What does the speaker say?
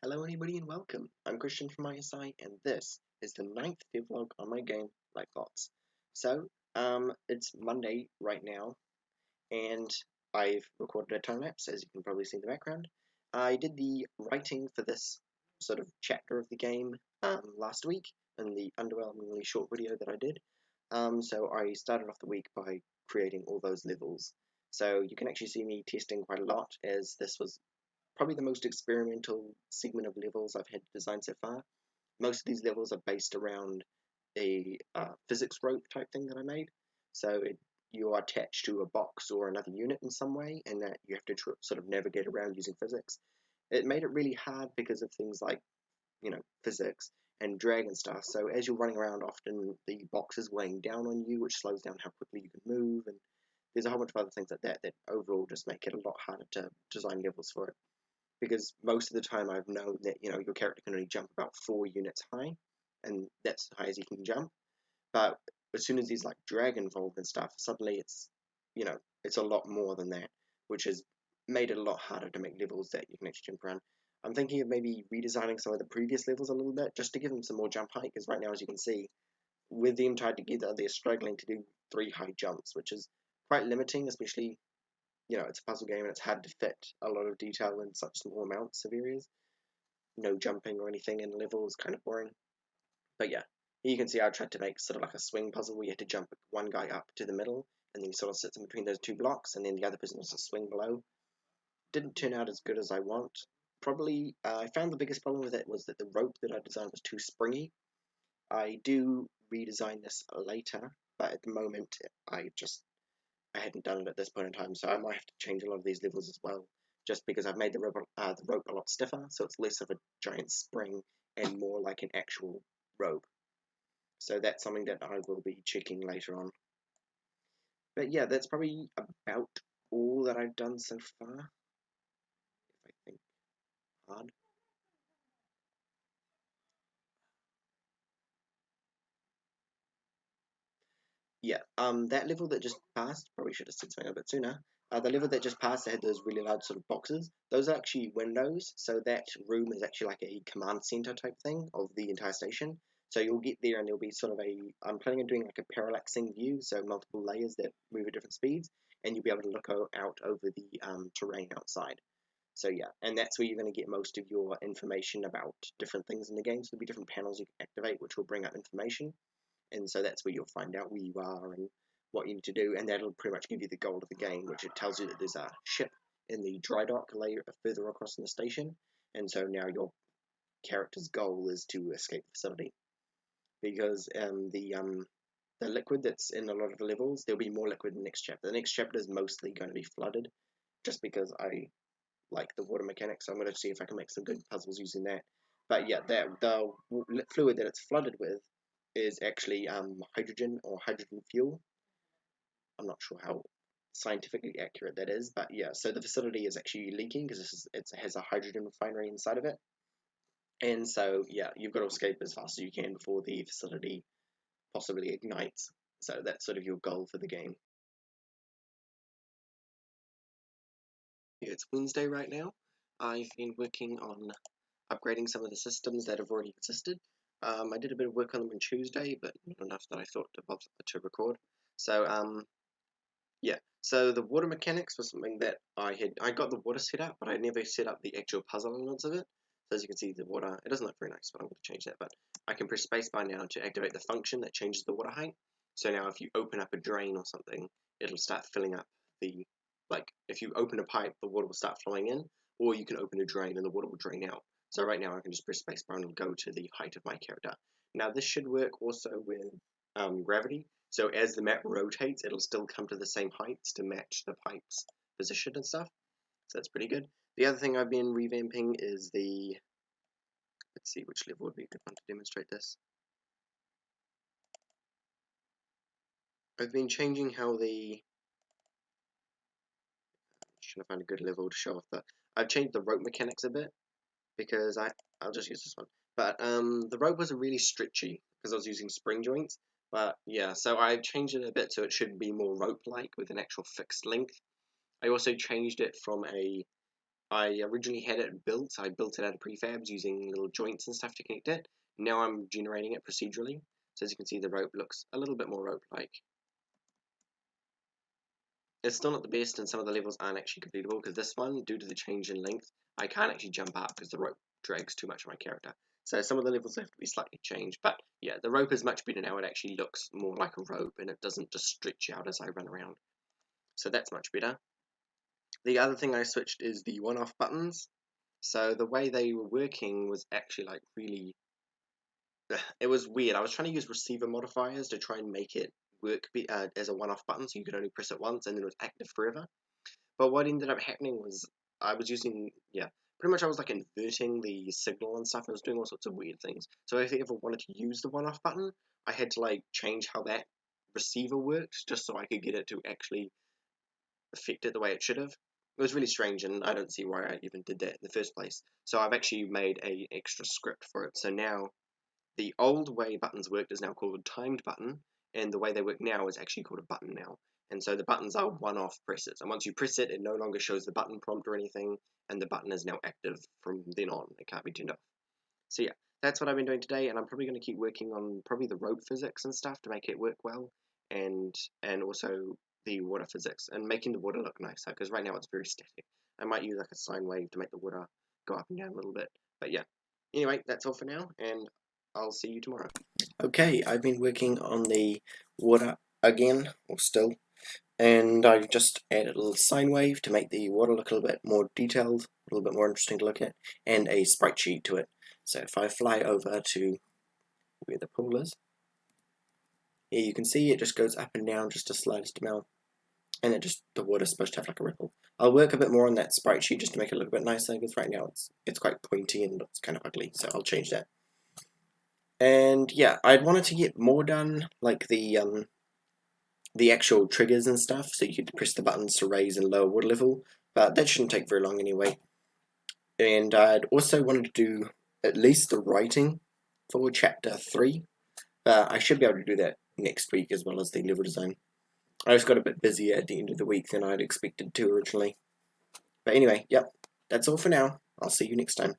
Hello anybody and welcome. I'm Christian from ISI and this is the 9th devlog on my game, Lightbots. So, it's Monday right now and I've recorded a time lapse as you can probably see in the background. I did the writing for this sort of chapter of the game last week in the underwhelmingly short video that I did. So I started off the week by creating all those levels. So you can actually see me testing quite a lot as this was probably the most experimental segment of levels I've had designed so far. Most of these levels are based around a physics rope type thing that I made. So you are attached to a box or another unit in some way, and that you have to sort of navigate around using physics. It made it really hard because of things like, physics and drag and stuff. So as you're running around, often the box is weighing down on you, which slows down how quickly you can move, and there's a whole bunch of other things like that that overall just make it a lot harder to design levels for it, because most of the time I've known that your character can only jump about 4 units high, and that's as high as he can jump. But as soon as he's like drag involved and stuff, suddenly it's a lot more than that, which has made it a lot harder to make levels that you can actually jump around. I'm thinking of maybe redesigning some of the previous levels a little bit just to give them some more jump height, because right now, as you can see, with them tied together, they're struggling to do 3 high jumps, which is quite limiting, especially it's a puzzle game and it's hard to fit a lot of detail in such small amounts of areas. No jumping or anything in level is kind of boring. But yeah, here you can see I tried to make sort of like a swing puzzle where you had to jump one guy up to the middle and then he sort of sits in between those 2 blocks and then the other person has to swing below. Didn't turn out as good as I want. Probably, I found the biggest problem with it was that the rope that I designed was too springy. I do redesign this later, but at the moment I hadn't done it at this point in time, so I might have to change a lot of these levels as well, just because I've made the rope a lot stiffer, so it's less of a giant spring and more like an actual rope. So that's something that I will be checking later on. But yeah, that's probably about all that I've done so far, if I think hard. Yeah, that level that just passed, probably should have said something a bit sooner. The level that just passed, they had those really large sort of boxes. Those are actually windows, so that room is actually like a command center type thing of the entire station. So you'll get there and there'll be sort of I'm planning on doing like a parallaxing view, so multiple layers that move at different speeds, and you'll be able to look out over the terrain outside. So yeah, and that's where you're going to get most of your information about different things in the game. So there'll be different panels you can activate, which will bring up information, and so that's where you'll find out where you are and what you need to do, and that'll pretty much give you the goal of the game, which it tells you that there's a ship in the dry dock layer further across in the station, and so now your character's goal is to escape the facility, because the liquid that's in a lot of the levels, there'll be more liquid in the next chapter. The next chapter is mostly going to be flooded, just because I like the water mechanics, so I'm going to see if I can make some good puzzles using that. But yeah, the fluid that it's flooded with is actually hydrogen or hydrogen fuel. I'm not sure how scientifically accurate that is, but yeah, so the facility is actually leaking because it has a hydrogen refinery inside of it. And so, yeah, you've got to escape as fast as you can before the facility possibly ignites. So that's sort of your goal for the game. Yeah, it's Wednesday right now. I've been working on upgrading some of the systems that have already existed. I did a bit of work on them on Tuesday, but not enough that I thought to record. So yeah, so the water mechanics was something that I got the water set up, but I never set up the actual puzzle elements of it. So as you can see, the water, it doesn't look very nice, but I'm going to change that. But I can press spacebar now to activate the function that changes the water height. So now if you open up a drain or something, it'll start filling up like if you open a pipe, the water will start flowing in, or you can open a drain and the water will drain out. So right now I can just press spacebar and it'll go to the height of my character. Now this should work also with gravity. So as the map rotates, it'll still come to the same heights to match the pipe's position and stuff. So that's pretty good. The other thing I've been revamping is let's see which level would be a good one to demonstrate this. I've been changing how trying to find a good level to show off I've changed the rope mechanics a bit, because I'll just use this one. But the rope was really stretchy because I was using spring joints. But yeah, so I've changed it a bit so it should be more rope-like with an actual fixed length. I also changed it from I originally had it built. I built it out of prefabs using little joints and stuff to connect it. Now I'm generating it procedurally. So as you can see, the rope looks a little bit more rope-like. It's still not the best, and some of the levels aren't actually completable, because this one, due to the change in length, I can't actually jump up because the rope drags too much on my character. So some of the levels have to be slightly changed, but yeah, the rope is much better now. It actually looks more like a rope, and it doesn't just stretch out as I run around. So that's much better. The other thing I switched is the one-off buttons. So the way they were working was actually like really, it was weird. I was trying to use receiver modifiers to try and make it work as a one-off button, so you could only press it once and then it was active forever. But what ended up happening was I was using, pretty much I was like inverting the signal and stuff. I was doing all sorts of weird things. So if I ever wanted to use the one-off button, I had to like change how that receiver worked just so I could get it to actually affect it the way it should have. It was really strange, and I don't see why I even did that in the first place. So I've actually made a extra script for it. So now the old way buttons worked is now called a timed button, and the way they work now is actually called a button now. And so the buttons are one-off presses, and once you press it, it no longer shows the button prompt or anything, and the button is now active from then on. It can't be turned off. So yeah, that's what I've been doing today, and I'm probably going to keep working on probably the rope physics and stuff to make it work well, and also the water physics, and making the water look nicer, because right now it's very static. I might use like a sine wave to make the water go up and down a little bit, but yeah. Anyway, that's all for now, and I'll see you tomorrow. Okay, I've been working on the water again, or still, and I've just added a little sine wave to make the water look a little bit more detailed, a little bit more interesting to look at, and a sprite sheet to it. So if I fly over to where the pool is, here you can see it just goes up and down just the slightest amount, and the water's supposed to have like a ripple. I'll work a bit more on that sprite sheet just to make it look a bit nicer, because right now it's quite pointy and looks kind of ugly, so I'll change that. And yeah, I'd wanted to get more done, like the actual triggers and stuff, so you could press the buttons to raise and lower water level, but that shouldn't take very long anyway. And I'd also wanted to do at least the writing for chapter 3. I should be able to do that next week, as well as the level design. I just got a bit busier at the end of the week than I'd expected to originally. But anyway, yep, that's all for now. I'll see you next time.